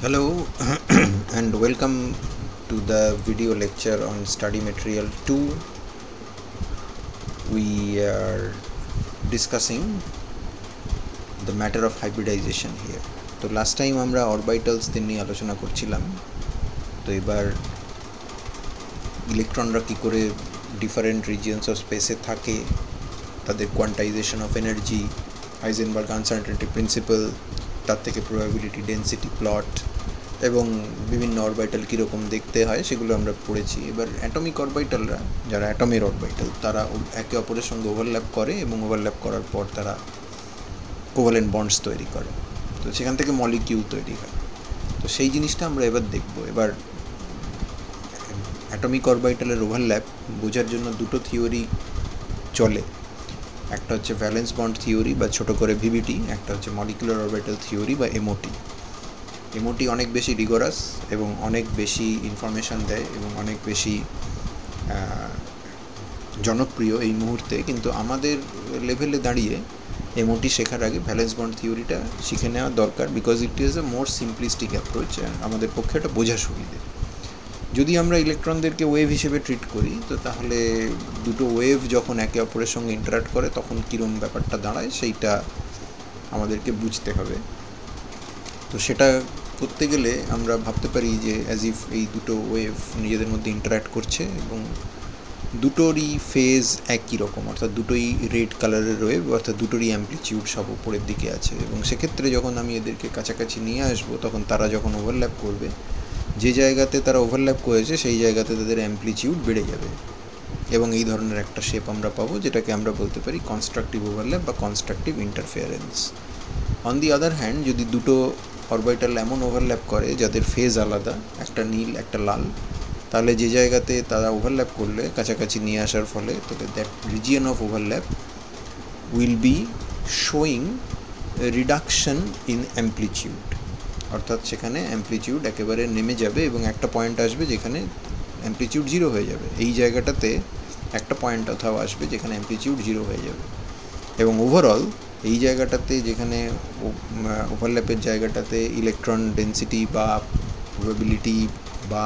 Hello and welcome to the video lecture on study material 2. We are discussing the matter of hybridization here. তো last time আমরা অরবিটালসদের নিয়ে আলোচনা করছিলাম। তো এবার ইলেকট্রনরা কী করে ডিফারেন্ট রিজিয়নস অফ স্পেসে থাকে, তাদের quantisation of energy, Heisenberg uncertainty principal, তার থেকে প্রবাবিলিটি ডেন্সিটি প্লট এবং বিভিন্ন অরবিটাল কীরকম দেখতে হয় সেগুলো আমরা পড়েছি। এবার অ্যাটমিক অরবিটালরা, যারা অ্যাটমের অরবিটাল, তারা একে অপরের সঙ্গে ওভারল্যাপ করে এবং ওভারল্যাপ করার পর তারা কোভালেন্ট বন্ডস তৈরি করে। তো সেখান থেকে মলিকিউল তৈরি হয়। তো সেই জিনিসটা আমরা এবার দেখব। এবার অ্যাটমিক অরবিটালের ওভারল্যাপ বোঝার জন্য দুটো থিওরি চলে। একটা হচ্ছে ভ্যালেন্স বন্ড থিওরি বা ছোটো করে ভিভিটি, একটা হচ্ছে মলিকুলার অরবিটাল থিওরি বা এমওটি। এমওটি অনেক বেশি রিগোরাস এবং অনেক বেশি ইনফরমেশান দেয় এবং অনেক বেশি জনপ্রিয় এই মুহূর্তে, কিন্তু আমাদের লেভেলে দাঁড়িয়ে এমওটি শেখার আগে ভ্যালেন্স বন্ড থিওরিটা শিখে নেওয়া দরকার, because it is a more simplistic approach, আমাদের পক্ষে এটা বোঝা সুবিধে। যদি আমরা ইলেকট্রনদেরকে ওয়েভ হিসেবে ট্রিট করি, তো তাহলে দুটো ওয়েভ যখন একে অপরের সঙ্গে ইন্টারাক্ট করে তখন কীরকম ব্যাপারটা দাঁড়ায় সেইটা আমাদেরকে বুঝতে হবে। তো সেটা করতে গেলে আমরা ভাবতে পারি যে অ্যাজ ইফ এই দুটো ওয়েভ নিজেদের মধ্যে ইন্টারাক্ট করছে এবং দুটোরই ফেজ একই রকম, অর্থাৎ দুটোই রেড কালারের ওয়েভ, অর্থাৎ দুটোরই অ্যাম্পলিটিউড সব উপরের দিকে আছে। এবং সেক্ষেত্রে যখন আমি এদেরকে কাছাকাছি নিয়ে আসবো, তখন তারা যখন ওভারল্যাপ করবে, যে জায়গাতে তারা ওভারল্যাপ করেছে সেই জায়গাতে তাদের অ্যাম্পলিটিউড বেড়ে যাবে এবং এই ধরনের একটা শেপ আমরা পাবো, যেটাকে আমরা বলতে পারি কনস্ট্রাকটিভ ওভারল্যাপ বা constructive interference. On the other hand, যদি দুটো অরবিটাল এমন ওভারল্যাপ করে যাদের ফেজ আলাদা, একটা নীল একটা লাল, তাহলে যে জায়গাতে তারা ওভারল্যাপ করলে কাছাকাছি নিয়ে আসার ফলে, তাহলে that region of overlap will be showing reduction in amplitude, অর্থাৎ সেখানে অ্যাম্পলিটিউড একেবারে নেমে যাবে এবং একটা পয়েন্ট আসবে যেখানে অ্যাম্পলিটিউড জিরো হয়ে যাবে। এই জায়গাটাতে একটা পয়েন্ট কোথাও আসবে যেখানে অ্যাম্পলিটিউড জিরো হয়ে যাবে এবং ওভারঅল এই জায়গাটাতে, যেখানে ওভারল্যাপের জায়গাটাতে ইলেকট্রন ডেন্সিটি বা প্রবাবিলিটি বা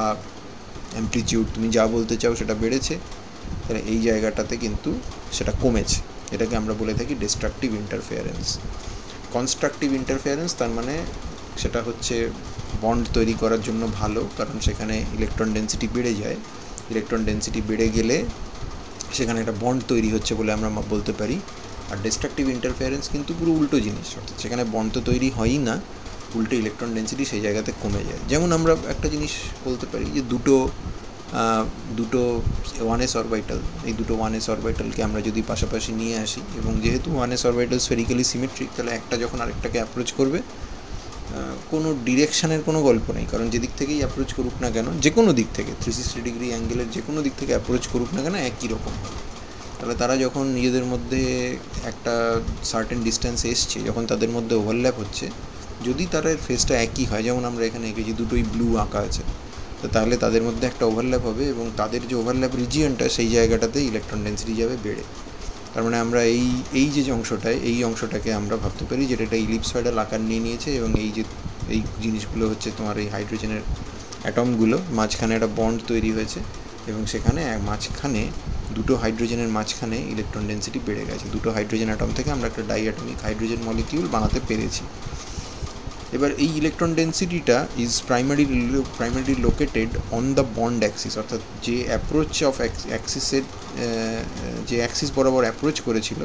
অ্যাম্পলিটিউড, তুমি যা বলতে চাও, সেটা বেড়েছে, তাহলে এই জায়গাটাতে কিন্তু সেটা কমেছে। এটাকে আমরা বলে থাকি ডিস্ট্রাকটিভ ইন্টারফেয়ারেন্স। কনস্ট্রাকটিভ ইন্টারফেয়ারেন্স তার মানে সেটা হচ্ছে বন্ড তৈরি করার জন্য ভালো, কারণ সেখানে ইলেকট্রন ডেন্সিটি বেড়ে যায়। ইলেকট্রন ডেন্সিটি বেড়ে গেলে সেখানে একটা বন্ড তৈরি হচ্ছে বলে আমরা বলতে পারি। আর ডিস্ট্রাকটিভ ইন্টারফেয়ারেন্স কিন্তু পুরো উল্টো জিনিস, অর্থাৎ সেখানে বন্ড তো তৈরি হয়ই না, উল্টো ইলেকট্রন ডেন্সিটি সেই জায়গাতে কমে যায়। যেমন আমরা একটা জিনিস বলতে পারি যে দুটো 1s অরবিটাল, এই দুটো 1s অরবিটালকে আমরা যদি পাশাপাশি নিয়ে আসি, এবং যেহেতু 1s অরবিটাল স্ফেরিক্যালি সিমেট্রিক, তাহলে একটা যখন আরেকটাকে অ্যাপ্রোচ করবে, কোনো ডিরেকশানের কোনো গল্প নেই, কারণ যেদিক থেকেই অ্যাপ্রোচ করুক না কেন, যে কোনো দিক থেকে 360 ডিগ্রি অ্যাঙ্গেলের যে কোনো দিক থেকে অ্যাপ্রোচ করুক না কেন, একই রকম হবে। তাহলে তারা যখন নিজেদের মধ্যে একটা সার্টেন ডিস্ট্যান্সে এসছে, যখন তাদের মধ্যে ওভারল্যাপ হচ্ছে, যদি তাদের ফেসটা একই হয়, যেমন আমরা এখানে এঁকেছি দুটোই ব্লু আঁকা আছে, তো তাহলে তাদের মধ্যে একটা ওভারল্যাপ হবে এবং তাদের যে ওভারল্যাপ রিজিয়নটা, সেই জায়গাটাতে ইলেকট্রন ডেন্সিটি যাবে বেড়ে। তার মানে আমরা এই যে অংশটায়, এই অংশটাকে আমরা ভাবতে পারি যেটা একটা ইলিপসয়েডাল আকার নিয়ে নিয়েছে, এবং এই জিনিসগুলো হচ্ছে তোমার এই হাইড্রোজেনের অ্যাটমগুলো, মাঝখানে একটা বন্ড তৈরি হয়েছে এবং সেখানে মাঝখানে দুটো হাইড্রোজেনের মাঝখানে ইলেকট্রন ডেন্সিটি বেড়ে গেছে। দুটো হাইড্রোজেন অ্যাটম থেকে আমরা একটা ডাইঅ্যাটমিক হাইড্রোজেন মলিকিউল বানাতে পেরেছি। এবার এই ইলেকট্রন ডেন্সিটিটা is primarily located on the bond axis, অর্থাৎ যে অ্যাপ্রোচ অফ অ্যাক্সিসের, যে অ্যাক্সিস বরাবর অ্যাপ্রোচ করেছিল,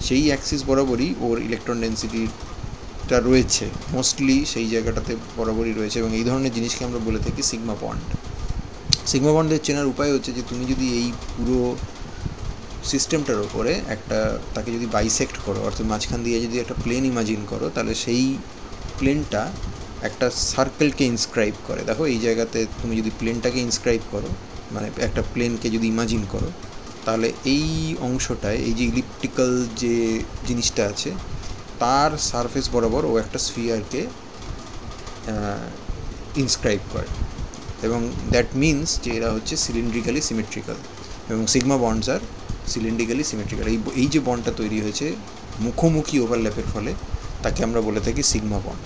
সেই অ্যাক্সিস বরাবরই ওর ইলেকট্রন ডেন্সিটিটা রয়েছে, মোস্টলি সেই জায়গাটাতে বরাবরই রয়েছে। এবং এই ধরনের জিনিসকে আমরা বলে থাকি সিগমা বন্ড। সিগমা বন্ডের চেনার উপায় হচ্ছে যে তুমি যদি এই পুরো সিস্টেমটার ওপরে তাকে যদি বাইসেক্ট করো, অর্থাৎ মাঝখান দিয়ে যদি একটা প্লেন ইমাজিন করো, তাহলে সেই প্লেনটা একটা সার্কেলকে ইনস্ক্রাইব করে। দেখো এই জায়গাতে তুমি যদি প্লেনটাকে ইনস্ক্রাইব করো, মানে একটা প্লেনকে যদি ইমাজিন করো, তাহলে এই অংশটায় এই যে ইলিপ্টিক্যাল যে জিনিসটা আছে, তার সারফেস বরাবর ও একটা স্ফিয়ারকে ইনস্ক্রাইব করে, এবং দ্যাট মিনস যে এরা হচ্ছে সিলিন্ড্রিক্যালি সিমেট্রিক্যাল, এবং সিগমা বন্ডস আর সিলিন্ড্রিক্যালি সিমেট্রিক্যাল। এই যে বন্ডটা তৈরি হয়েছে মুখোমুখি ওভারল্যাপের ফলে, তাকে আমরা বলে থাকি সিগমা বন্ড।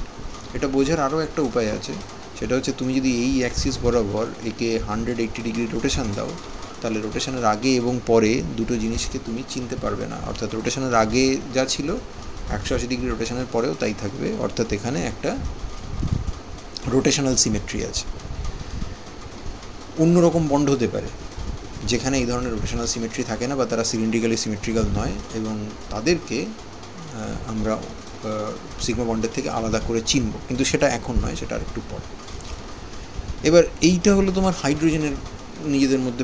এটা বোঝার আরও একটা উপায় আছে, সেটা হচ্ছে তুমি যদি এই অ্যাক্সিস বরাবর একে 180 ডিগ্রি রোটেশন দাও, তাহলে রোটেশনের আগে এবং পরে দুটো জিনিসকে তুমি চিনতে পারবে না। অর্থাৎ রোটেশনের আগে যা ছিল 180 ডিগ্রি রোটেশনের পরেও তাই থাকবে, অর্থাৎ এখানে একটা রোটেশনাল সিমেট্রি আছে। অন্যরকম বন্ড হতে পারে যেখানে এই ধরনের রোটেশনাল সিমেট্রি থাকে না, বা তারা সিলিন্ড্রিক্যালি সিমেট্রিক্যাল নয়, এবং তাদেরকে আমরা সিগমা বন্ডের থেকে আলাদা করে চিনব, কিন্তু সেটা এখন নয়, সেটা আর একটু পরে। এবার এইটা হলো তোমার হাইড্রোজেনের নিজেদের মধ্যে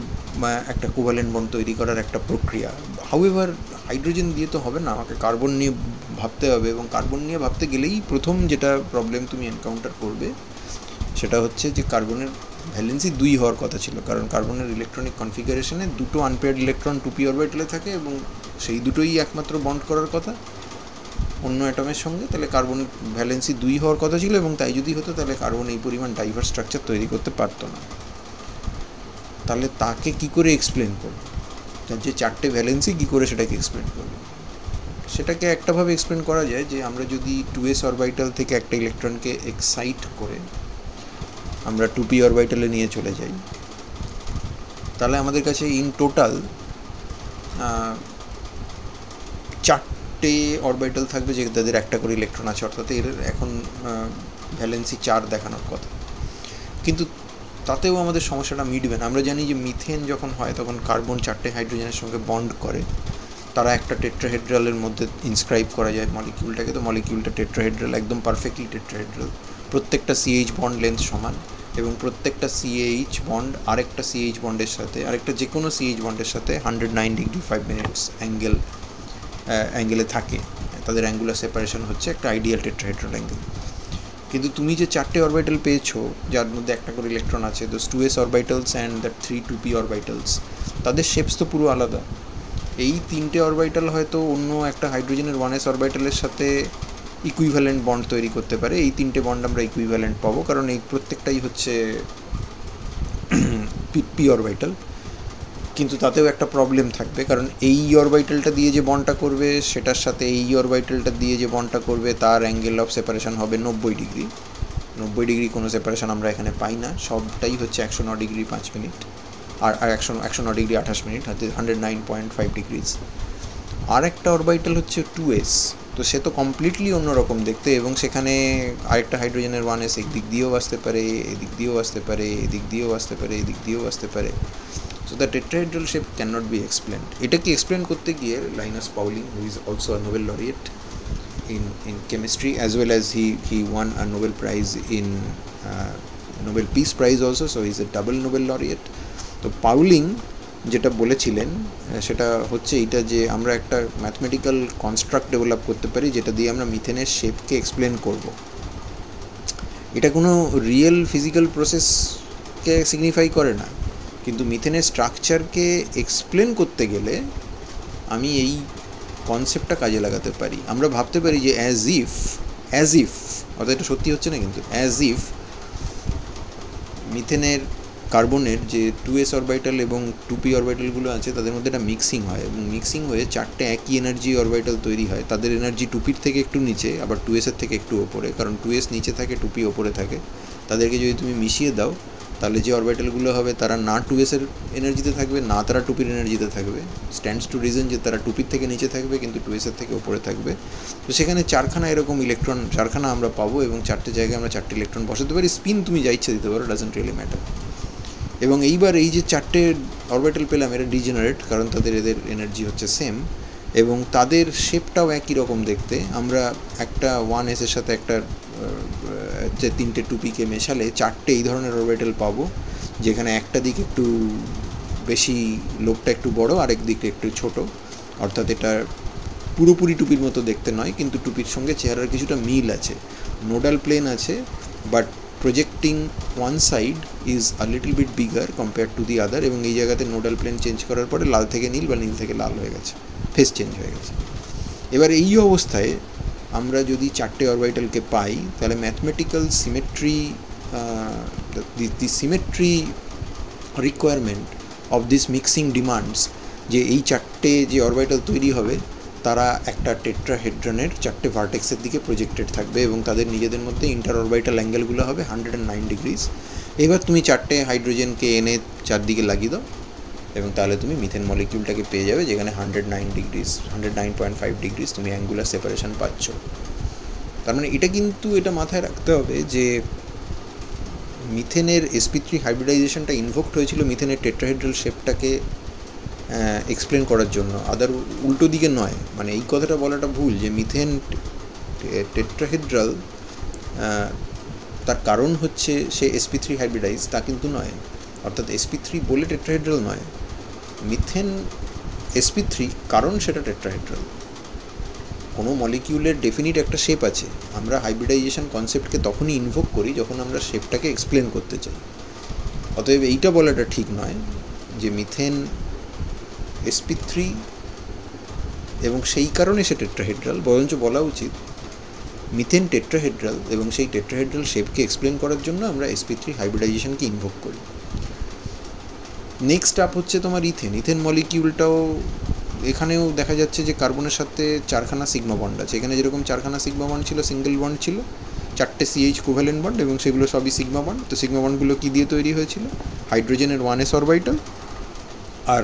একটা কোভ্যালেন্ট বন্ড তৈরি করার একটা প্রক্রিয়া। হাউএভার হাইড্রোজেন দিয়ে তো হবে না, আমাকে কার্বন নিয়ে ভাবতে হবে, এবং কার্বন নিয়ে ভাবতে গেলেই প্রথম যেটা প্রবলেম তুমি এনকাউন্টার করবে সেটা হচ্ছে যে কার্বনের ভ্যালেন্সি 2 হওয়ার কথা ছিল, কারণ কার্বনের ইলেকট্রনিক কনফিগারেশনে দুটো আনপেয়ার্ড ইলেকট্রন 2p অরবিটালে থাকে, এবং সেই দুটোই একমাত্র বন্ড করার কথা অন্য অ্যাটমের সঙ্গে। তাহলে কার্বনের ভ্যালেন্সি 2 হওয়ার কথা ছিল, এবং তাই যদি হতো তাহলে কার্বন এই পরিমাণ ডাইভার্স স্ট্রাকচার তৈরি করতে পারতো না। তাহলে তাকে কি করে এক্সপ্লেন করবে, তার যে 4টে ভ্যালেন্সি কী করে সেটাকে এক্সপ্লেন করবে? সেটাকে একটাভাবে এক্সপ্লেন করা যায় যে আমরা যদি 2s অরবিটাল থেকে একটা ইলেকট্রনকে এক্সাইট করে আমরা 2p অরবিটালে নিয়ে চলে যাই, তাহলে আমাদের কাছে ইন টোটাল 4টে অরবিটাল থাকবে, যে তাদের একটা করে ইলেকট্রন আছে, অর্থাৎ এর এখন ভ্যালেন্সি 4 দেখানোর কথা। কিন্তু তাতেও আমাদের সমস্যাটা মিটবে না। আমরা জানি যে মিথেন যখন হয় তখন কার্বন 4টে হাইড্রোজেনের সঙ্গে বন্ড করে, তারা একটা টেট্রাহেড্রালের মধ্যে ইনস্ক্রাইব করা যায় মলিকিউলটাকে। তো মলিকিউলটা টেট্রাহেড্রাল, একদম পারফেক্টলি টেট্রাহেড্রাল, প্রত্যেকটা CH বন্ড লেন্থ সমান, এবং প্রত্যেকটা CH বন্ড আরেকটা CH বন্ডের সাথে, আরেকটা যে কোনো CH বন্ডের সাথে 109 ডিগ্রি 5 মিনিটস অ্যাঙ্গেলে থাকে। তাদের অ্যাঙ্গুলার সেপারেশন হচ্ছে একটা আইডিয়াল টেট্রাহেড্রাল অ্যাঙ্গেল। কিন্তু তুমি যে 4টে অরবিটাল পেয়েছো যার মধ্যে একটা করে ইলেকট্রন আছে, those 2s orbitals and that 3 2p orbitals, তাদের শেপস তো পুরো আলাদা। এই 3টে অরবিটাল হয়তো অন্য একটা হাইড্রোজেনের 1s অরবিটালের সাথে ইকুইভ্যালেন্ট বন্ড তৈরি করতে পারে। এই 3টে বন্ড আমরা ইকুইভ্যালেন্ট পাবো, কারণ এই প্রত্যেকটাই হচ্ছে p অরবিটাল। কিন্তু তাতেও একটা প্রবলেম থাকবে, কারণ এই অরবিটালটা দিয়ে যে বন্ডটা করবে সেটার সাথে এই অরবিটালটা দিয়ে যে বন্ডটা করবে তার অ্যাঙ্গেল অফ সেপারেশন হবে 90 ডিগ্রি। 90 ডিগ্রি কোনো সেপারেশন আমরা এখানে পাই না, সবটাই হচ্ছে 109 ডিগ্রি 5 মিনিট, আর 109 ডিগ্রি 28 মিনিট, হচ্ছে 109.5 ডিগ্রিজ। আর একটা অরবিটাল হচ্ছে 2s, তো সে তো কমপ্লিটলি অন্যরকম দেখতে, এবং সেখানে আরেকটা হাইড্রোজেনের 1s একদিক দিয়েও আসতে পারে, এদিক দিয়েও আসতে পারে, এদিক দিয়েও আসতে পারে, এদিক দিয়েও আসতে পারে। So the tetrahedral shape cannot be explained. এটাকে এক্সপ্লেন করতে গিয়ে Linus Pauling, who is also a Nobel laureate in chemistry, as well as he won a Nobel Prize in Nobel Peace Prize also, so he's a double Nobel laureate. তো Pauling যেটা বলেছিলেন সেটা হচ্ছে এইটা, যে আমরা একটা ম্যাথমেটিক্যাল কনস্ট্রাক্ট ডেভেলপ করতে পারি যেটা দিয়ে আমরা মিথেনের শেপকে এক্সপ্লেন করব। এটা কোনো রিয়েল ফিজিক্যাল প্রসেসকে সিগনিফাই করে না, কিন্তু মিথেনের স্ট্রাকচারকে এক্সপ্লেন করতে গেলে আমি এই কনসেপ্টটা কাজে লাগাতে পারি। আমরা ভাবতে পারি যে অ্যাজ ইফ অর্থাৎ এটা সত্যি হচ্ছে না, কিন্তু অ্যাজ ইফ মিথেনের কার্বনের যে 2s অরবিটাল এবং 2p অরবিটালগুলো আছে তাদের মধ্যে একটা মিক্সিং হয়, এবং মিক্সিং হয়ে 4টে একই এনার্জি অরবিটাল তৈরি হয়। তাদের এনার্জি 2pর থেকে একটু নিচে, আবার 2s-এর থেকে একটু ওপরে, কারণ 2s নিচে থাকে 2p ওপরে থাকে। তাদেরকে যদি তুমি মিশিয়ে দাও তাহলে যে অরবিটালগুলো হবে তারা না 2s-এর এনার্জিতে থাকবে, না তারা 2pর এনার্জিতে থাকবে। স্ট্যান্ডস টু রিজন যে তারা 2pর থেকে নিচে থাকবে কিন্তু 2s-এর থেকে ওপরে থাকবে। তো সেখানে 4খানা এরকম ইলেকট্রন, 4খানা আমরা পাবো, এবং 4টে জায়গায় আমরা 4টে ইলেকট্রন বসাতে পারি। স্পিন তুমি যা ইচ্ছা দিতে পারো, ডাজন্ট রিয়েলি ম্যাটার। এবং এইবার এই যে 4টে অরবিটাল পেলাম, এরা ডিজেনারেট, কারণ এদের এনার্জি হচ্ছে সেম, এবং তাদের শেপটাও একই রকম দেখতে। আমরা একটা 1s-এর সাথে একটা যে 3টে 2pকে মেশালে 4টে এই ধরনের অরবিটাল পাবো, যেখানে একটা দিক একটু বেশি, লোকটা একটু বড়, আরেক দিকে একটু ছোট। অর্থাৎ এটা পুরোপুরি 2pর মতো দেখতে নয়, কিন্তু 2pর সঙ্গে চেহারার কিছুটা মিল আছে। নোডাল প্লেন আছে, but projecting one side is a little bit bigger compare to the other, এবং এই জায়গাতে নোডাল প্লেন চেঞ্জ করার পরে লাল থেকে নীল বা নীল থেকে লাল হয়ে গেছে, ফেস চেঞ্জ হয়ে গেছে। এবার এই অবস্থায় আমরা যদি 4টে অরবিটালকে পাই, তাহলে mathematical symmetry, the symmetry requirement of this mixing demands যে এই 4টে যে অরবিটাল তৈরি হবে তারা একটা টেট্রাহেড্রনের 4টে ভার্টেক্সের দিকে প্রজেক্টেড থাকবে এবং তাদের নিজেদের মধ্যে ইন্টার অরবিটাল অ্যাঙ্গেলগুলো হবে 109 ডিগ্রিজ। এবার তুমি 4টে হাইড্রোজেনকে এনে চারদিকে লাগিয়ে দাও এবং তাহলে তুমি মিথেন মলিকিউলটাকে পেয়ে যাবে, যেখানে 109 ডিগ্রিজ 109.5 ডিগ্রিজ তুমি অ্যাঙ্গুলার সেপারেশন পাচ্ছ। তার মানে এটা মাথায় রাখতে হবে যে মিথেনের sp3 হাইব্রিডাইজেশনটা ইনভোকড হয়েছিল মিথেনের টেট্রাহেড্রাল শেপটাকে এক্সপ্লেন করার জন্য, উল্টো দিকে নয়। মানে এই কথাটা বলাটা ভুল যে মিথেন টেট্রাহেড্রাল তার কারণ হচ্ছে সে sp3 হাইব্রিডাইজ, তা কিন্তু নয়। অর্থাৎ sp3 বলে টেট্রাহেড্রাল নয়, মিথেন sp3 কারণ সেটা টেট্রাহেড্রাল। কোনো মলিকিউলের ডেফিনিট একটা শেপ আছে, আমরা হাইব্রিডাইজেশন কনসেপ্টকে তখনই ইনভোক করি যখন আমরা শেপটাকে এক্সপ্লেন করতে চাই। অতএব এইটা বলাটা ঠিক নয় যে মিথেন sp3 এবং সেই কারণে সে টেট্রাহেড্রাল, বরঞ্চ বলা উচিত মিথেন টেট্রাহেড্রাল এবং সেই টেট্রাহেড্রাল শেপকে এক্সপ্লেন করার জন্য আমরা sp3 হাইব্রিডাইজেশনকে ইনভোক করি। নেক্সট আপ হচ্ছে তোমার ইথেন মলিকিউলটাও, এখানেও দেখা যাচ্ছে যে কার্বনের সাথে 4খানা সিগমা বন্ড আছে। এখানে যেরকম 4খানা সিগমা বন্ড ছিল, সিঙ্গেল বন্ড ছিল, 4টে CH কোভ্যালেন্ট বন্ড এবং সেগুলো সবই সিগমা বন্ড। তো সিগমা বন্ডগুলো কী দিয়ে তৈরি হয়েছিল? হাইড্রোজেনের 1s অরবিটাল আর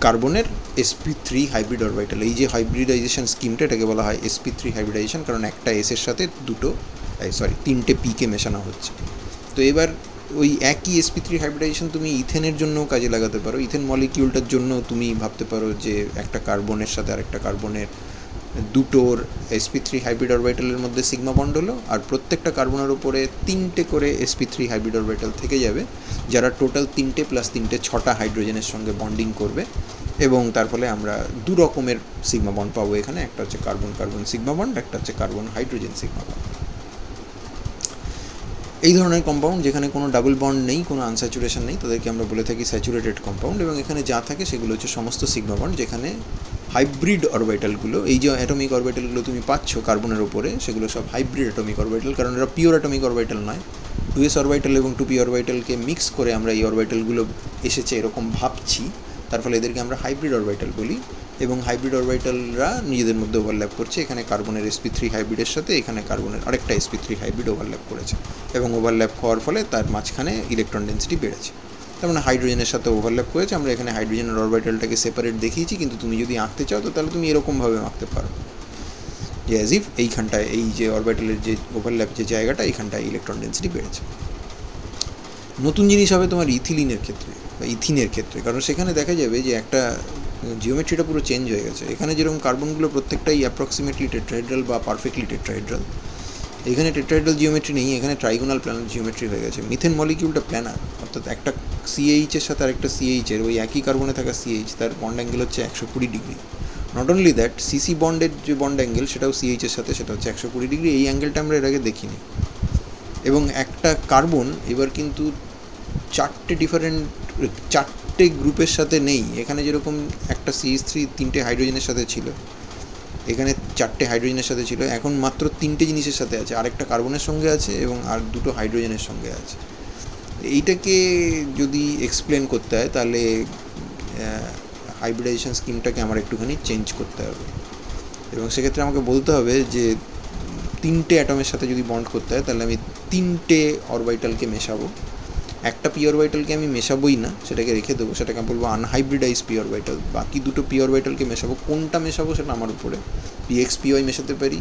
কার্বনের sp3 হাইব্রিড অরবিটাল। এই যে হাইব্রিডাইজেশন স্কিমটা, এটাকে বলা হয় sp3 হাইব্রিডাইজেশন, কারণ একটা এসের সাথে 3টে পিকে মেশানো হচ্ছে। তো এবার ওই একই sp3 হাইব্রিডাইজেশন তুমি ইথেনের জন্যও কাজে লাগাতে পারো। ইথেন মলিকিউলটার জন্য তুমি ভাবতে পারো যে একটা কার্বনের সাথে আরেকটা কার্বনের দুটোর sp3 হাইব্রিড অরবিটালের মধ্যে সিগমা বন্ড হলো, আর প্রত্যেকটা কার্বনের উপরে 3টে করে sp3 হাইব্রিড অরবিটাল থেকে যাবে, যারা টোটাল 3টে প্লাস 3টে 6টা হাইড্রোজেনের সঙ্গে বন্ডিং করবে এবং তার ফলে আমরা দু রকমের সিগমা বন্ড পাবো এখানে। একটা হচ্ছে কার্বন কার্বন সিগমা বন্ড, একটা হচ্ছে কার্বন হাইড্রোজেন সিগমা বন্ড। এই ধরনের কম্পাউন্ড যেখানে কোনো ডাবল বন্ড নেই, কোনো আনস্যাচুরেশন নেই, তাদেরকে আমরা বলে থাকি স্যাচুরেটেড কম্পাউন্ড। এবং এখানে যা থাকে সেগুলো হচ্ছে সমস্ত সিগমা বন্ড, যেখানে হাইব্রিড অরবিটালগুলো, এই যে অ্যাটমিক অরবিটালগুলো তুমি পাচ্ছ কার্বনের উপরে, সেগুলো সব হাইব্রিড অ্যাটমিক অরবিটাল, কারণ এরা পিওর অ্যাটমিক অরবিটাল নয়। 2s অরবিটাল এবং 2p অরবিটালকে মিক্স করে আমরা এই অরবিটালগুলো এসেছে এরকম ভাবছি, তার ফলে এদেরকে আমরা হাইব্রিড অরবিটাল বলি। এবং হাইব্রিড অরবিটালরা নিজেদের মধ্যে ওভারল্যাপ করছে, এখানে কার্বনের sp3 হাইব্রিডের সাথে এখানে কার্বনের আরেকটা sp3 হাইব্রিড ওভারল্যাপ করেছে এবং ওভারল্যাপ হওয়ার ফলে তার মাঝখানে ইলেকট্রন ডেন্সিটি বেড়েছে। তার মানে হাইড্রোজেনের সাথে ওভারল্যাপ করেছে। আমরা এখানে হাইড্রোজেনের অরবিটালটাকে সেপারেট দেখিয়েছি, কিন্তু তুমি যদি আঁকতে চাও তো তাহলে তুমি এরকমভাবে আঁকতে পারো যে অ্যাজ ইফ এইখানটায় এই যে অরবিটালের যে ওভারল্যাপ যে জায়গাটা, এইখানটায় ইলেকট্রন ডেন্সিটি বেড়েছে। নতুন জিনিস হবে তোমার ইথিলিনের ক্ষেত্রে বা ইথিনের ক্ষেত্রে, কারণ সেখানে দেখা যাবে যে একটা জিওমেট্রিটা পুরো চেঞ্জ হয়ে গেছে। এখানে যেরকম কার্বনগুলো প্রত্যেকটাই অ্যাপ্রক্সিমেটলি টেট্রাহেড্রাল বা পারফেক্টলি টেট্রাহেড্রাল, এখানে টেট্রাহেড্রাল জিওমেট্রি নেই, এখানে ট্রাইগোনাল প্ল্যানার জিওমেট্রি হয়ে গেছে। মিথেন মলিকিউলটা প্ল্যানার, অর্থাৎ একটা CH এর সাথে আরেকটা CH এর, ওই একই কার্বনে থাকা CH, তার বন্ড অ্যাঙ্গেল হচ্ছে 120 degree. Not only that, CC বন্ডের যে বন্ড অ্যাঙ্গেল সেটাও CH এর সাথে, সেটা হচ্ছে 120 ডিগ্রি। এই অ্যাঙ্গেলটা আমরা এর আগে দেখিনি। এবং একটা কার্বন এবার কিন্তু 4টে গ্রুপের সাথে নেই। এখানে যেরকম একটা CH3 3টে হাইড্রোজেনের সাথে ছিল, এখানে 4টে হাইড্রোজেনের সাথে ছিল, এখন মাত্র 3টে জিনিসের সাথে আছে, আরেকটা কার্বনের সঙ্গে আছে এবং আর দুটো হাইড্রোজেনের সঙ্গে আছে। এইটাকে যদি এক্সপ্লেন করতে হয় তাহলে হাইব্রিডাইজেশন স্কিমটাকে আমার একটুখানি চেঞ্জ করতে হবে এবং সেক্ষেত্রে আমাকে বলতে হবে যে 3টে অ্যাটমের সাথে যদি বন্ড করতে হয় তাহলে আমি 3টে অরবিটালকে মেশাবো। একটা পি অরবিটালকে আমি মেশাবোই না, সেটাকে রেখে দেবো, সেটাকে বলবো আনহাইব্রিডাইজ পি অরবিটাল। বাকি দুটো পি অরবিটালকে মেশাবো। কোনটা মেশাবো সেটা আমার উপরে। px py মেশাতে পারি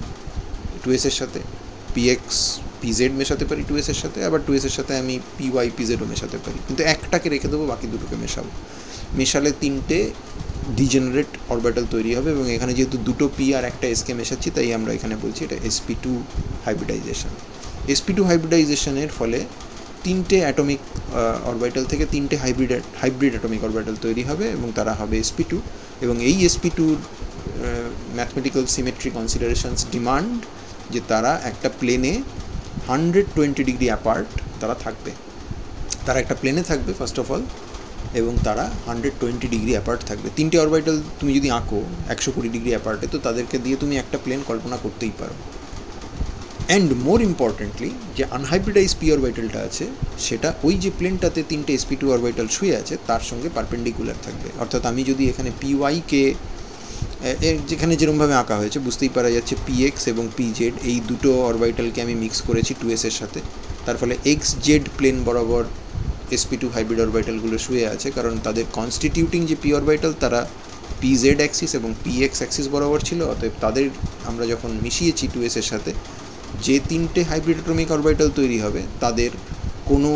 2s এর সাথে, px pz মেশাতে পারি 2s এর সাথে, আবার 2s এর সাথে আমি py pzও মেশাতে পারি, কিন্তু একটাকে রেখে দেবো, বাকি দুটোকে মেশাবো। মেশালে 3টে ডিজেনারেট অরবিটাল তৈরি হবে এবং এখানে যেহেতু দুটো পি আর একটা এসকে মেশাচ্ছি, তাই আমরা এখানে বলছি এটা sp2 হাইব্রিডাইজেশন। sp2 হাইব্রিডাইজেশনের ফলে 3টে অ্যাটমিক অরবিটাল থেকে 3টে হাইব্রিড অ্যাটমিক অরবিটাল তৈরি হবে এবং তারা হবে sp2। এবং এই sp2 mathematical symmetry considerations demand যে তারা একটা প্লেনে 120 ডিগ্রি অ্যাপার্ট তারা থাকবে। তারা একটা প্লেনে থাকবে ফার্স্ট অফ অল, এবং তারা 120 ডিগ্রি অ্যাপার্ট থাকবে। 3টে অরবিটাল তুমি যদি আঁকো 120 ডিগ্রি অ্যাপার্টে, তো তাদেরকে দিয়ে তুমি একটা প্লেন কল্পনা করতেই পারো। অ্যান্ড মোর ইম্পর্টেন্টলি যে আনহাইব্রিডাইজ পি অরবিটালটা আছে, সেটা ওই যে প্লেনটাতে 3টে sp2 অরবিটাল শুয়ে আছে তার সঙ্গে পারপেন্ডিকুলার থাকবে। অর্থাৎ আমি যদি এখানে pyকে যেখানে যেরকমভাবে আঁকা হয়েছে বুঝতেই পারা যাচ্ছে px এবং pz এই দুটো অরবিটালকে আমি মিক্স করেছি 2s এর সাথে, তার ফলে xz প্লেন বরাবর sp2 হাইব্রিড অরবিটালগুলো শুয়ে আছে, কারণ তাদের কনস্টিটিউটিং যে p অরবিটাল তারা pz অ্যাক্সিস এবং px অ্যাক্সিস বরাবর ছিল। অতএব তাদের আমরা যখন মিশিয়েছি 2s এর সাথে, যে তিনটে হাইব্রিড অ্যাটমিক অরবিটাল তৈরি হবে তাদের কোনো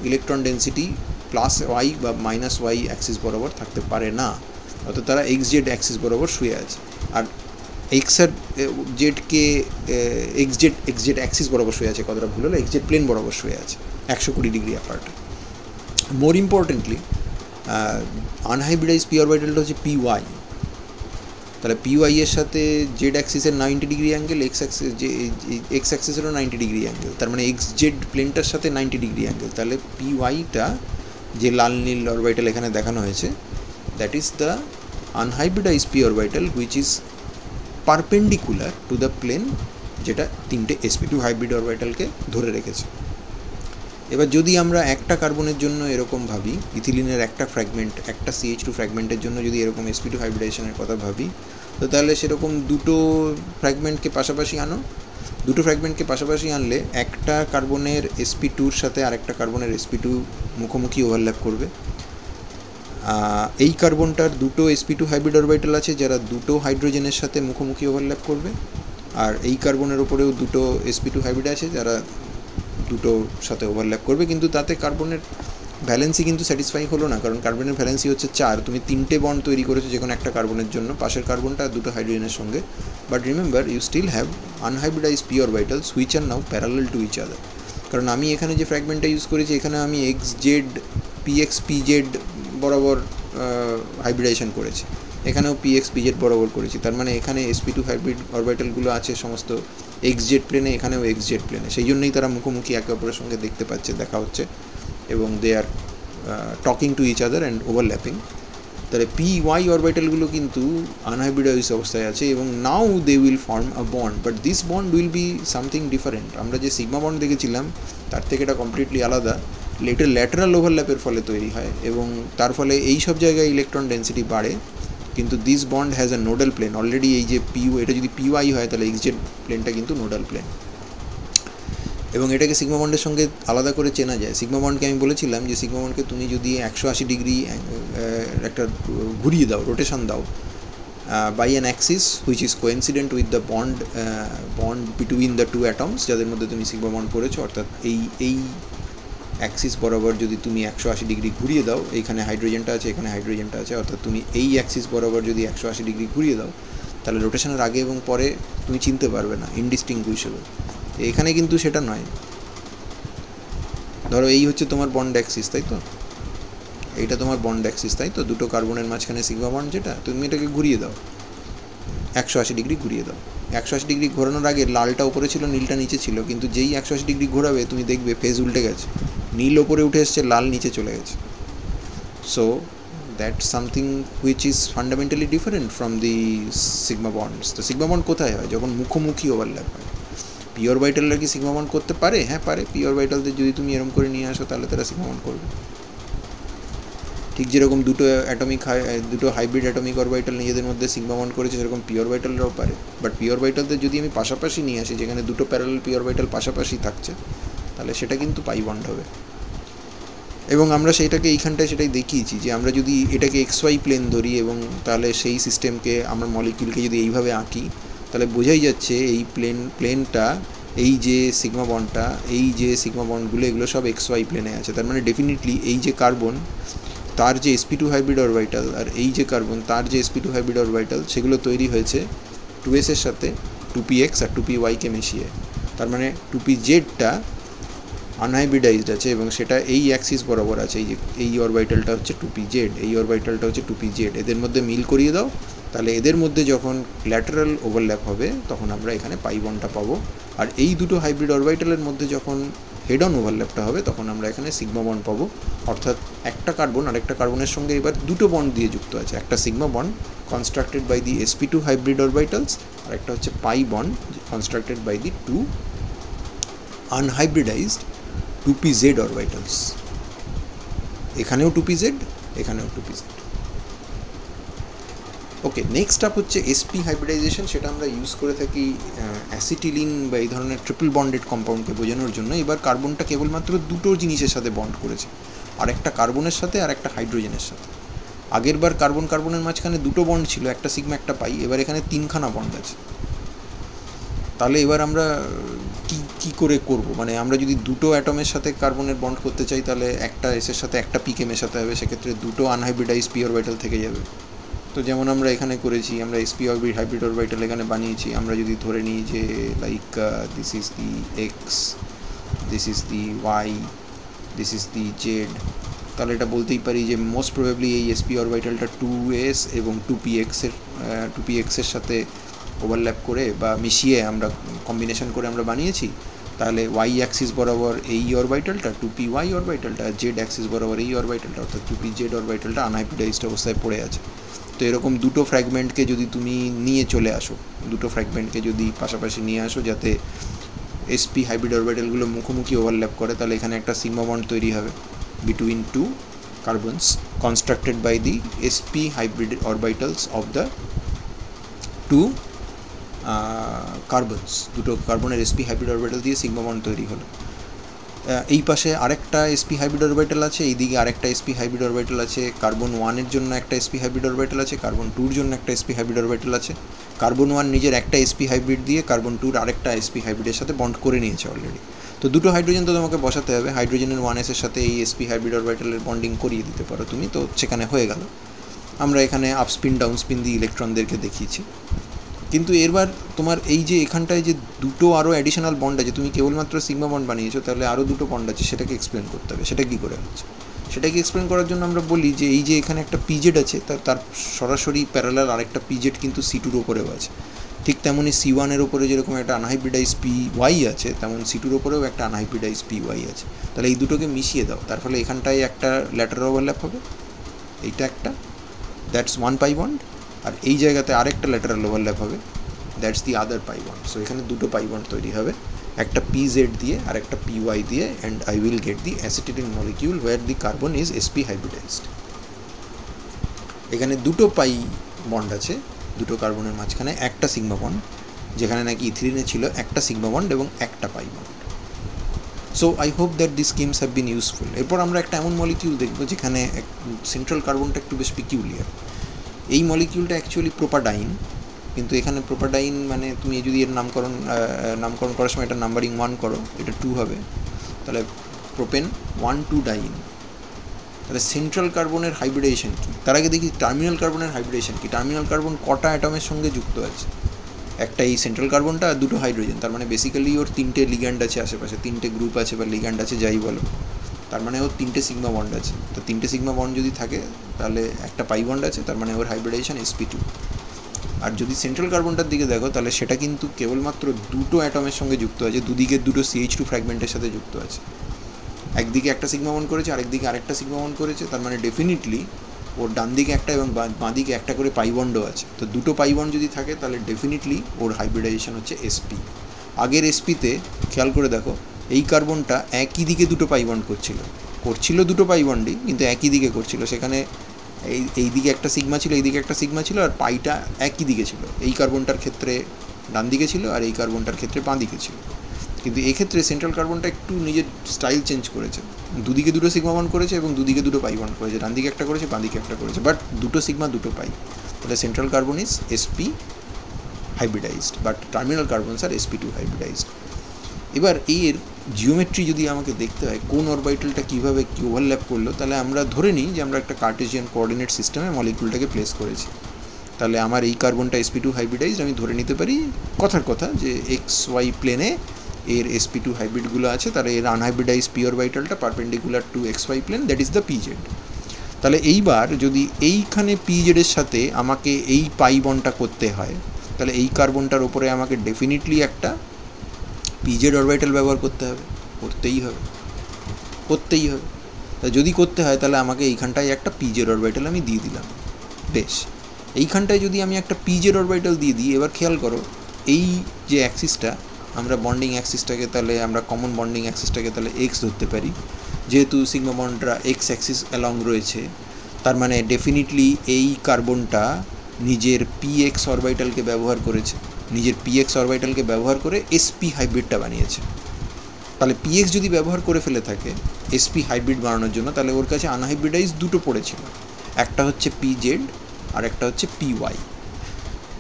ইলেকট্রন ডেন্সিটি প্লাস ওয়াই বা মাইনাস ওয়াই অ্যাক্সিস বরাবর থাকতে পারে না, অর্থাৎ তারা xz অ্যাক্সিস বরাবর শুয়ে আছে। আর এক্স আর জেডকে xz অ্যাক্সিস বরাবর শুয়ে আছে, কতটা ভুল হলো, xz প্লেন বরাবর শুয়ে আছে 120 degree apart. More importantly unhybridise p অরবিটালটা হচ্ছে py, তাহলে py এর সাথে জেড অ্যাক্সিসের 90 ডিগ্রি অ্যাঙ্গেল, এক্স অ্যাক্সিসেরও 90 ডিগ্রি অ্যাঙ্গেল, তার মানে xz প্লেনটার সাথে 90 ডিগ্রি অ্যাঙ্গেল। তাহলে pyটা যে লাল নীল অরবিটাল এখানে দেখানো হয়েছে, that is the unhybridise p orbital which is perpendicular to the plane, যেটা তিনটে sp2 হাইব্রিড অরবিটালকে ধরে রেখেছে। এবার যদি আমরা একটা কার্বনের জন্য এরকম ভাবি, ইথিলিনের একটা ফ্র্যাগমেন্ট, একটা CH2 ফ্র্যাগমেন্টের জন্য যদি এরকম sp2 হাইব্রিডাইজেশনের কথা ভাবি, তো তাহলে সেরকম দুটো ফ্র্যাগমেন্টকে পাশাপাশি আনো, দুটো ফ্র্যাগমেন্টকে পাশাপাশি আনলে একটা কার্বনের sp2-র সাথে আরেকটা কার্বনের sp2 মুখোমুখি ওভারল্যাপ করবে। এই কার্বনটার দুটো sp2 হাইব্রিড অরবিটাল আছে যারা দুটো হাইড্রোজেনের সাথে মুখোমুখি ওভারল্যাপ করবে, আর এই কার্বনের ওপরেও দুটো sp2 হাইব্রিড আছে যারা দুটোর সাথে ওভারল্যাপ করবে, কিন্তু তাতে কার্বনের ভ্যালেন্সি কিন্তু স্যাটিসফাই হলো না, কারণ কার্বনের ভ্যালেন্সি হচ্ছে 4, তুমি তিনটে বন্ড তৈরি করেছো যে কোনো একটা কার্বনের জন্য, পাশের কার্বনটা দুটো হাইড্রোজেনের সঙ্গে, but remember you still have unhybridise p orbitals which are now parallel to each other. কারণ আমি এখানে যে ফ্র্যাগমেন্টটা ইউজ করেছি এখানে আমি xz px pz বরাবর হাইব্রিডাইজেশন করেছি, এখানেও px pz বরাবর করেছি, তার মানে এখানে sp2 হাইব্রিড অরবিটালগুলো আছে সমস্ত xz প্লেনে, এখানেও xz প্লেনে, সেই জন্যই তারা মুখোমুখি একে অপরের সঙ্গে দেখা হচ্ছে এবং they are talking to each other and overlapping. তাহলে py অরবিটালগুলো কিন্তু আনহাইব্রিডাইজ অবস্থায় আছে এবং now they will form a bond, but this bond will be something different. আমরা যে সিগমা বন্ড দেখেছিলাম তার থেকে এটা কমপ্লিটলি আলাদা, এটা ল্যাটারাল ওভারল্যাপের ফলে তৈরি হয় এবং তার ফলে এই সব জায়গায় ইলেকট্রন ডেন্সিটি বাড়ে, কিন্তু this bond has a nodal plane already. এই যে এটা যদি py হয় তাহলে xz প্লেনটা কিন্তু নোডাল প্লেন এবং এটাকে সিগমা বন্ডের সঙ্গে আলাদা করে চেনা যায়। সিগমা বন্ডকে আমি বলেছিলাম যে সিগমা বন্ডকে তুমি যদি 180 ডিগ্রি একটা ঘুরিয়ে দাও, রোটেশন দাও by an axis which is coincident with the bond between the two atoms যাদের মধ্যে তুমি সিগমা বন্ড করেছো, অর্থাৎ এই অ্যাক্সিস বরাবর যদি তুমি 180 ডিগ্রি ঘুরিয়ে দাও, এইখানে হাইড্রোজেনটা আছে এখানে হাইড্রোজেনটা আছে, অর্থাৎ তুমি এই অ্যাক্সিস বরাবর যদি 180 ডিগ্রি ঘুরিয়ে দাও তাহলে রোটেশনের আগে এবং পরে তুমি চিনতে পারবে না, ইনডিস্টিংগুইশেবল। এখানে কিন্তু সেটা নয়। ধরো এই হচ্ছে তোমার বন্ড অ্যাক্সিস, তাই তো, এইটা তোমার বন্ড অ্যাক্সিস, তাই তো, দুটো কার্বনের মাঝখানে সিগমা বন্ড, যেটা তুমি এটাকে ঘুরিয়ে দাও 180 ডিগ্রি ঘুরিয়ে দাও। 180 ডিগ্রি ঘোরানোর আগে লালটা উপরে ছিল নীলটা নিচে ছিল, কিন্তু যেই 180 ডিগ্রি ঘোরাবে তুমি দেখবে ফেজ উল্টে গেছে, নীল ওপরে উঠে এসছে, লাল নিচে চলে গেছে। So that's something which is fundamentally different from the sigma bonds. তো সিগমা বন্ড কোথায় হয়? যখন মুখোমুখি ওভারল্যাপ হয়। পি অরবিটালরা কি সিগমা বন্ড করতে পারে? হ্যাঁ পারে। পি অরবিটালদের যদি তুমি এরকম করে নিয়ে আসো তাহলে তারা সিগমা বন্ড করবে। ঠিক যেরকম দুটো হাইব্রিড অ্যাটমিক অরবিটাল নিজেদের মধ্যে সিগমা বন্ড করেছে, সেরকম পি অরবিটালরাও পারে। বাট পি অরবিটালদের যদি আমি পাশাপাশি নিয়ে আসি, যেখানে দুটো প্যারালাল পি অরবিটাল পাশাপাশি থাকছে, তাহলে সেটা কিন্তু পাই বন্ড হবে। এবং আমরা সেইটাকে এইখানটায় সেটাই দেখিয়েছি যে আমরা যদি এটাকে XY প্লেন ধরি এবং তাহলে সেই সিস্টেমকে আমরা মলিকিউলকে যদি এইভাবে আঁকি, তাহলে বোঝাই যাচ্ছে এই প্লেনটা, এই যে সিগমা বন্ডগুলো এগুলো সব XY প্লেনে আছে। তার মানে ডেফিনেটলি এই যে কার্বন তার যে sp2 হাইব্রিড অরবিটাল আর এই যে কার্বন তার যে sp2 হাইব্রিড অরবিটাল, সেগুলো তৈরি হয়েছে 2s এর সাথে 2px আর 2py-কে মিশিয়ে। তার মানে 2pzটা আনহাইব্রিডাইজড আছে এবং সেটা এই অ্যাক্সিস বরাবর আছে। এই অরবিটালটা হচ্ছে 2pz, এই অরবিটালটা হচ্ছে 2pz। এদের মধ্যে মিল করিয়ে দাও, তাহলে এদের মধ্যে যখন ল্যাটারাল ওভারল্যাপ হবে তখন আমরা এখানে পাই বন্ডটা পাবো। আর এই দুটো হাইব্রিড অরবিটালের মধ্যে যখন হেড অন ওভারল্যাপটা হবে তখন আমরা এখানে সিগমা বন্ড পাবো। অর্থাৎ একটা কার্বন আরেকটা কার্বনের সঙ্গে এবার দুটো বন্ড দিয়ে যুক্ত আছে, একটা sigma bond constructed by the sp2 hybrid orbitals, আর একটা হচ্ছে pi bond constructed by the two unhybridised 2pz orbitals. এখানেও 2pz, এখানেও 2pz। ওকে, নেক্সট আপ হচ্ছে এসপি হাইব্রিডাইজেশন। সেটা আমরা ইউজ করে থাকি অ্যাসিটিলিন বা এই ধরনের ট্রিপল বন্ডেড কম্পাউন্ডকে বোঝানোর জন্য। এবার কার্বনটা কেবলমাত্র দুটো জিনিসের সাথে বন্ড করেছে, আর একটা কার্বনের সাথে আর একটা হাইড্রোজেনের সাথে। আগের বার কার্বনের মাঝখানে দুটো বন্ড ছিল, একটা সিগমা একটা পাই, এবার এখানে তিনখানা বন্ড আছে। তাহলে এবার আমরা কি করে করব, মানে আমরা যদি দুটো অ্যাটমের সাথে কার্বনের বন্ড করতে চাই তাহলে একটা এসের সাথে একটা পিকে মেশাতে হবে, সেক্ষেত্রে দুটো আনহাইব্রিডাইজ পি অরবিটাল থেকে যাবে। তো যেমন আমরা এখানে করেছি, আমরা এসপি হাইব্রিড অরবিটাল এখানে বানিয়েছি। আমরা যদি ধরে নিই যে like this is the X, this is the Y, this is the Z, তাহলে এটা বলতেই পারি যে মোস্ট প্রবাবলি এই এসপি অরবিটালটা 2s এবং 2px-এর সাথে ওভারল্যাপ করে বা মিশিয়ে আমরা কম্বিনেশন করে আমরা বানিয়েছি। তাহলে ওয়াই অ্যাক্সিস বরাবর এই অরবিটালটা 2py অরবিটালটা, আর জেড অ্যাক্সিস বরাবর এই অরবিটালটা অর্থাৎ 2pz অরবিটালটা আনহাইব্রিডাইজড অবস্থায় পড়ে আছে। তো এরকম দুটো ফ্র্যাগমেন্টকে যদি তুমি নিয়ে চলে আসো, দুটো ফ্র্যাগমেন্টকে যদি পাশাপাশি নিয়ে আসো যাতে এসপি হাইব্রিড অরবিটালগুলো মুখোমুখি ওভারল্যাপ করে, তাহলে এখানে একটা সিগমা বন্ড তৈরি হবে between two carbons constructed by the sp hybrid orbitals of the two carbons। দুটো কার্বনের sp হাইব্রিড অরবিটাল দিয়ে সিগমা বন্ড তৈরি হলো। এই পাশে আরেকটা sp হাইব্রিড অরবিটাল আছে, এইদিকে আরেকটা sp হাইব্রিড অরবিটাল আছে। কার্বন 1-এর জন্য একটা sp হাইব্রিড অরবিটাল আছে, কার্বন 2-এর জন্য একটা sp হাইব্রিড অরবিটাল আছে। কার্বন 1 নিজের একটা sp হাইব্রিড দিয়ে কার্বন 2-এর আরেকটা sp হাইব্রিডের সাথে বন্ড করে নিয়েছে অলরেডি। তো দুটো হাইড্রোজেন তো তোমাকে বসাতে হবে, হাইড্রোজেনের 1s-এর সাথে এই sp হাইব্রিড অরবিটালের বন্ডিং করিয়ে দিতে পারো তুমি, তো সেখানে হয়ে গেল। আমরা এখানে আপস্পিন ডাউনস্পিন দিয়ে ইলেকট্রনদেরকে দেখিয়েছি। কিন্তু এরবার তোমার এই যে এখানটায় যে দুটো আরও অ্যাডিশনাল বন্ড আছে, তুমি কেবলমাত্র সিগমা বন্ড বানিয়েছো, তাহলে আরও দুটো বন্ড আছে, সেটাকে এক্সপ্লেন করতে হবে। সেটা কী করে হচ্ছে, সেটাকে এক্সপ্লেন করার জন্য আমরা বলি যে এই যে এখানে একটা পিজেড আছে, তার সরাসরি প্যারালাল আরেকটা পিজেড কিন্তু C2-র ওপরেও আছে। ঠিক তেমনই C1-এর ওপরে যেরকম একটা আনহাইব্রিডাইজ PY আছে, তেমন C2-র ওপরেও একটা আনহাইব্রিডাইজ PY আছে। তাহলে এই দুটোকে মিশিয়ে দাও, তার ফলে এখানটায় একটা ল্যাটারাল ওভারল্যাপ হবে, এইটা একটা, দ্যাটস 1 পাই বন্ড, আর এই জায়গাতে আরেকটা ল্যাটারাল ওভারল্যাপ হবে, that's the other pi bond. So এখানে দুটো পাই বন্ড তৈরি হবে, একটা PZ দিয়ে আর একটা PY দিয়ে, and I will get the acetylene molecule where the carbon is sp hybridized. এখানে দুটো পাই বন্ড আছে, দুটো কার্বনের মাঝখানে একটা সিগমা বন্ড, যেখানে নাকি ইথিলিনে ছিল একটা সিগমা বন্ড এবং একটা pi bond. So I hope that this schemes have been useful. এরপর আমরা একটা এমন মলিকিউল দেখব যেখানে সেন্ট্রাল কার্বনটা একটু বেশ পিকিউলিয়ার। এই মলিকিউলটা অ্যাকচুয়ালি প্রোপাডাইন, কিন্তু এখানে প্রোপাডাইন মানে তুমি যদি এর নামকরণ করার সময় এটা নাম্বারিং 1 করো, এটা 2 হবে, তাহলে প্রোপেন 1,2 ডাইন। তাহলে সেন্ট্রাল কার্বনের হাইব্রিডেশন কী, তার আগে দেখি টার্মিনাল কার্বনের হাইব্রিডেশন কী। টার্মিনাল কার্বন কটা অ্যাটমের সঙ্গে যুক্ত আছে, একটা এই সেন্ট্রাল কার্বনটা আর দুটো হাইড্রোজেন, তার মানে বেসিক্যালি ওর 3টে লিগ্যান্ড আছে আশেপাশে, 3টে গ্রুপ আছে বা লিগ্যান্ড আছে যাই বলো, তার মানে ওর 3টে সিগমা বন্ড আছে। তো 3টে সিগমা বন্ড যদি থাকে তাহলে একটা পাই বন্ড আছে, তার মানে ওর হাইব্রিডেশন sp2। আর যদি সেন্ট্রাল কার্বনটার দিকে দেখো তাহলে সেটা কিন্তু কেবলমাত্র দুটো অ্যাটমের সঙ্গে যুক্ত আছে, দুদিকের দুটো CH2 ফ্র্যাগমেন্টের সাথে যুক্ত আছে। একদিকে একটা সিগমা বন্ড করেছে, আরেকদিকে আরেকটা সিগমা বন্ড করেছে, তার মানে ডেফিনেটলি ওর ডান দিকে একটা এবং বাঁ দিকে একটা করে পাই বন্ডও আছে। তো দুটো পাই বন্ড যদি থাকে তাহলে ডেফিনেটলি ওর হাইব্রিডাইজেশন হচ্ছে sp। আগের sp-তে খেয়াল করে দেখো এই কার্বনটা একই দিকে দুটো পাই বন্ড করছিল দুটো পাই বন্ডই, কিন্তু একই দিকে করছিল। সেখানে এই দিকে একটা সিগমা ছিল, এই দিকে একটা সিগমা ছিল, আর পাইটা একই দিকে ছিল। এই কার্বনটার ক্ষেত্রে ডান দিকে ছিল আর এই কার্বনটার ক্ষেত্রে বাঁ দিকে ছিল। কিন্তু এক্ষেত্রে সেন্ট্রাল কার্বনটা একটু নিজের স্টাইল চেঞ্জ করেছে, দুদিকে দুটো সিগমা বন্ড করেছে এবং দুদিকে দুটো পাই বন্ড করেছে, ডান দিকে একটা করেছে বাঁ দিকে একটা করেছে, বাট দুটো সিগমা দুটো পাই। তাহলে central carbon is sp hybridized, but terminal carbons are sp2 hybridized. এবার এর জিওমেট্রি যদি আমাকে দেখতে হয় কোন অরবিটালটা কীভাবে কী ওভারল্যাপ করলো, তাহলে আমরা ধরে নিই যে আমরা একটা কার্টেসিয়ান কোঅর্ডিনেট সিস্টেমে মলিকিউলটাকে প্লেস করেছি। তাহলে আমার এই কার্বনটা sp2 হাইব্রিডাইজড, আমি ধরে নিতে পারি কথার কথা যে XY প্লেনে এর sp2 হাইব্রিডগুলো আছে, তাহলে এর আনহাইব্রিডাইজ পি অরবিটালটা perpendicular to XY plane, that is the PZ। তাহলে এইবার যদি এইখানে PZ-এর সাথে আমাকে এই পাই বন্ডটা করতে হয়, তাহলে এই কার্বনটার ওপরে আমাকে ডেফিনেটলি একটা PZ অরবিটাল ব্যবহার করতে হবে, করতেই হবে। তা যদি করতে হয় তাহলে আমাকে এইখানটায় একটা PZ অরবিটাল আমি দিয়ে দিলাম। বেশ, এইখানটায় যদি আমি একটা PZ অরবিটাল দিয়ে দিই, এবার খেয়াল করো এই যে অ্যাক্সিসটা, আমরা বন্ডিং অ্যাক্সিসটাকে তাহলে আমরা কমন বন্ডিং অ্যাক্সিসটাকে তাহলে x ধরতে পারি, যেহেতু সিগমা বন্ডরা x অ্যাক্সিস অ্যালং রয়েছে, তার মানে ডেফিনেটলি এই কার্বনটা নিজের px অরবিটালকে ব্যবহার করেছে, নিজের px অরবিটালকে ব্যবহার করে sp হাইব্রিডটা বানিয়েছে। তাহলে px যদি ব্যবহার করে ফেলে থাকে sp হাইব্রিড বানানোর জন্য, তাহলে ওর কাছে আনহাইব্রিডাইজ দুটো পড়েছিল, একটা হচ্ছে pz আর একটা হচ্ছে py।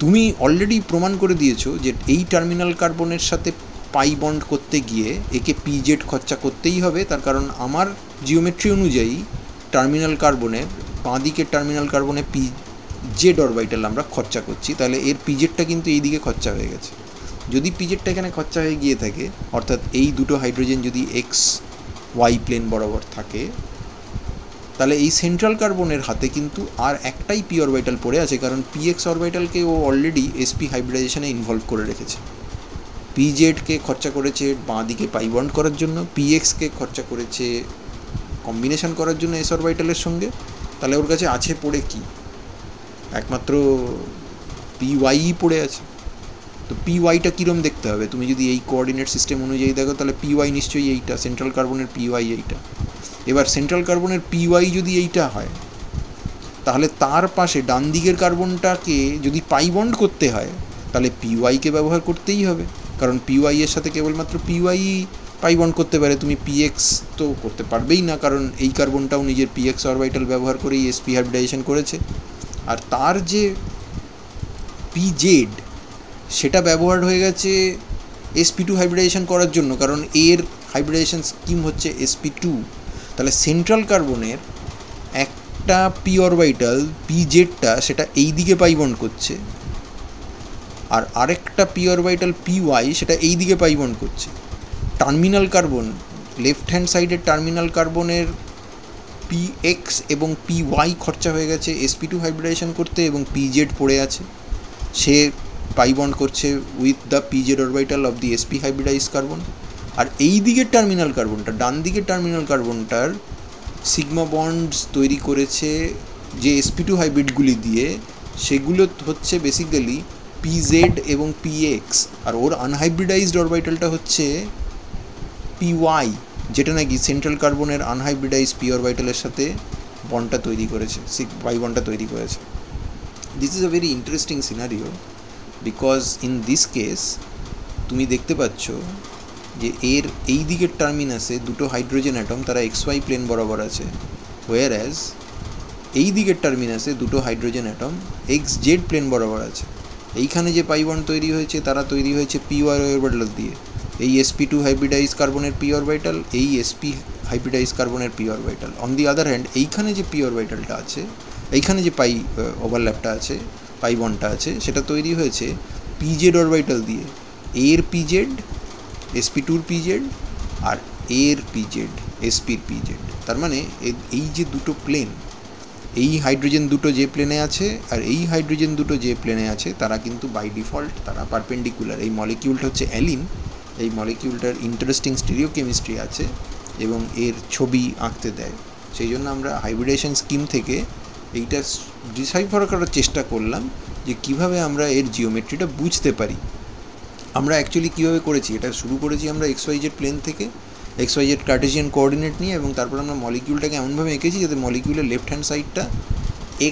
তুমি অলরেডি প্রমাণ করে দিয়েছো যে এই টার্মিনাল কার্বনের সাথে পাই বন্ড করতে গিয়ে একে pz খরচা করতেই হবে, তার কারণ আমার জিওমেট্রি অনুযায়ী টার্মিনাল কার্বনের বাঁ দিকের টার্মিনাল কার্বনে pz অরবিটাল আমরা খরচা করছি, তাহলে এর pzটা কিন্তু এই দিকে খরচা হয়ে গেছে। যদি pzটা এখানে খরচা হয়ে গিয়ে থাকে, অর্থাৎ এই দুটো হাইড্রোজেন যদি এক্স ওয়াই প্লেন বরাবর থাকে, তাহলে এই সেন্ট্রাল কার্বনের হাতে কিন্তু আর একটাই পি অরবিটাল পড়ে আছে, কারণ পিএক্স অরবিটালকে ও অলরেডি এসপি হাইব্রিডাইজেশনে ইনভলভ করে রেখেছে। পিজেডকে খরচা করেছে বাঁ দিকে পাই বন্ড করার জন্য, পিএক্সকে খরচা করেছে কম্বিনেশন করার জন্য এস অরবিটালের সঙ্গে। তাহলে ওর কাছে আছে পড়ে কি? একমাত্র পিওয়াই পড়ে আছে। তো পিওয়াইটা কীরকম দেখতে হবে? তুমি যদি এই কোঅর্ডিনেট সিস্টেম অনুযায়ী দেখো, তাহলে পিওয়াই নিশ্চয়ই এইটা, সেন্ট্রাল কার্বনের পিওয়াই এইটা। এবার সেন্ট্রাল কার্বনের পিওয়াই যদি এইটা হয়, তাহলে তার পাশে ডান দিকের কার্বনটাকে যদি পাই বন্ড করতে হয়, তাহলে পিওয়াইকে ব্যবহার করতেই হবে, কারণ পিওয়াই এর সাথে কেবলমাত্র পিওয়াই পাই বন্ড করতে পারে। তুমি পিএক্স তো করতে পারবেই না, কারণ এই কার্বনটাও নিজের পিএক্স অরবিটাল ব্যবহার করেই এসপি হাইব্রিডাইজেশন করেছে। আর তার যে পিজেড, সেটা ব্যবহার হয়ে গেছে sp2 হাইব্রিডাইজেশন করার জন্য, কারণ এর হাইব্রিডাইজেশন স্কিম হচ্ছে sp2। তাহলে সেন্ট্রাল কার্বনের একটা পি অরবিটাল পিজেডটা সেটা এই দিকে পাই বন্ড করছে, আর আরেকটা পি অরবিটাল পিওয়াই সেটা এই দিকে পাই বন্ড করছে। টার্মিনাল কার্বন, লেফট হ্যান্ড সাইডের টার্মিনাল কার্বনের পিএক্স এবং পিওয়াই খরচা হয়ে গেছে sp2 হাইব্রিডাইজেশন করতে, এবং পিজেড পড়ে আছে, সে পাই বন্ড করছে with the PZ orbital of the sp hybridise carbon. আর এই দিকের টার্মিনাল কার্বনটা, ডান দিকের টার্মিনাল কার্বনটার সিগমা বন্ডস তৈরি করেছে যে sp2 হাইব্রিডগুলি দিয়ে, সেগুলো হচ্ছে বেসিক্যালি পিজেড এবং পিএক্স, আর ওর আনহাইব্রিডাইজড অরবিটালটা হচ্ছে পিওয়াই, যেটা নাকি সেন্ট্রাল কার্বনের আনহাইব্রিডাইজ পি অরবিটালের সাথে বন্ডটা তৈরি করেছে, পাই বন্ডটা তৈরি করেছে। This is a very interesting scenario, because in this case তুমি দেখতে পাচ্ছ যে এর এই দিকের টার্মিনাসে দুটো হাইড্রোজেন অ্যাটম তারা XY প্লেন বরাবর আছে, হোয়ার অ্যাজ এই দিকের টার্মিনাসে দুটো হাইড্রোজেন অ্যাটম XZ প্লেন বরাবর আছে। এইখানে যে পাই বন্ড তৈরি হয়েছে, তারা তৈরি হয়েছে PY অরবিটাল দিয়ে। এই sp2 হাইব্রিডাইজ কার্বনের পি অরবিটাল, এই sp হাইব্রিডাইজ কার্বনের P orbital. On the other hand এইখানে যে পি অরবিটালটা আছে, এইখানে যে পাই ওভারল্যাপটা আছে, পাই বন্ডটা আছে, সেটা তৈরি হয়েছে পিজেড অরবিটাল দিয়ে। এর পিজেড, sp2-র পিজেড, আর এর পিজেড, sp-র পিজেড। তার মানে এই যে দুটো প্লেন, এই হাইড্রোজেন দুটো যে প্লেনে আছে আর এই হাইড্রোজেন দুটো যে প্লেনে আছে, তারা কিন্তু বাই ডিফল্ট তারা পারপেন্ডিকুলার। এই মলিকিউলটা হচ্ছে অ্যালিন, এই মলিকিউলটার ইন্টারেস্টিং স্টিরিওকেমিস্ট্রি আছে এবং এর ছবি আঁকতে দেয়। সেই জন্য আমরা হাইব্রিডেশন স্কিম থেকে এইটা ডিসাইফার করার চেষ্টা করলাম যে কীভাবে আমরা এর জিওমেট্রিটা বুঝতে পারি। আমরা অ্যাকচুয়ালি কীভাবে করেছি, এটা শুরু করেছি আমরা XYZ প্লেন থেকে, XYZ কার্টেসিয়ান কোঅর্ডিনেট নিয়ে, এবং তারপর আমরা মলিকিউলটাকে এমনভাবে এঁকেছি যাতে মলিকিউলের লেফট হ্যান্ড সাইডটা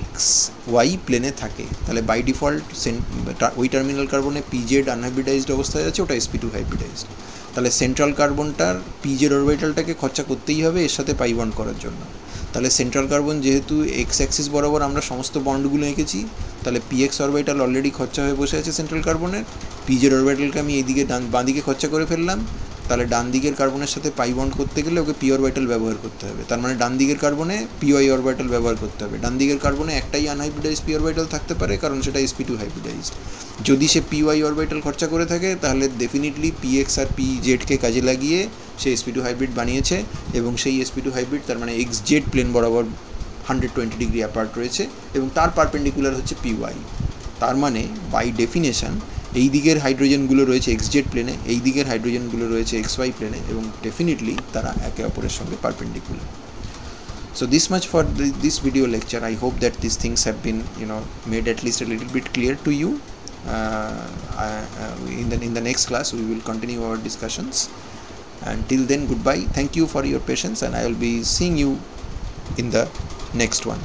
XY প্লেনে থাকে। তাহলে বাই ডিফল্ট ওই টার্মিনাল কার্বনে পিজেড আনহাইব্রিডাইজড অবস্থায় আছে, ওটা sp2 হাইব্রিডাইজড। তাহলে সেন্ট্রাল কার্বনটার পিজেড অরবিটালটাকে খরচা করতেই হবে এর সাথে পাই বন্ড করার জন্য। তাহলে সেন্ট্রাল কার্বন যেহেতু এক্স অ্যাক্সিস বরাবর আমরা সমস্ত বন্ডগুলো এঁকেছি, তাহলে পিএক্স অরবিটাল অলরেডি খরচা হয়ে বসে আছে সেন্ট্রাল কার্বনের, পিজেড অরবিটালকে আমি এইদিকে বাঁ দিকে খরচা করে ফেললাম। তাহলে ডান দিকের কার্বনের সাথে পাই বন্ড করতে গেলে ওকে পি অরবিটাল ব্যবহার করতে হবে, তার মানে ডান দিকের কার্বনে পিওয়াই অরবিটাল ব্যবহার করতে হবে। ডান দিকের কার্বনে একটাই আনহাইব্রিডাইজ পি অরবিটাল থাকতে পারে, কারণ সেটা sp2 হাইব্রিডাইজড। যদি সে পিওয়াই অরবিটাল খরচা করে থাকে, তাহলে ডেফিনেটলি পিএক্স আর পিজেডকে কাজে লাগিয়ে সে sp2 হাইব্রিড বানিয়েছে, এবং সেই sp2 হাইব্রিড তার মানে XZ প্লেন বরাবর 120 ডিগ্রি অ্যাপার্ট রয়েছে, এবং তার পারপেন্ডিকুলার হচ্ছে পিওয়াই। তার মানে বাই ডেফিনেশন এই দিকের হাইড্রোজেনগুলো রয়েছে XZ প্লেনে, এই দিকের হাইড্রোজেনগুলো রয়েছে XY প্লেনে, এবং ডেফিনেটলি তারা একে অপরের সঙ্গে perpendicular. So this much for this video lecture. I hope that these things have been made at least a little bit clear to you. In the next class we will continue our discussions. Until then, goodbye. Thank you for your patience, and I will be seeing you in the next one.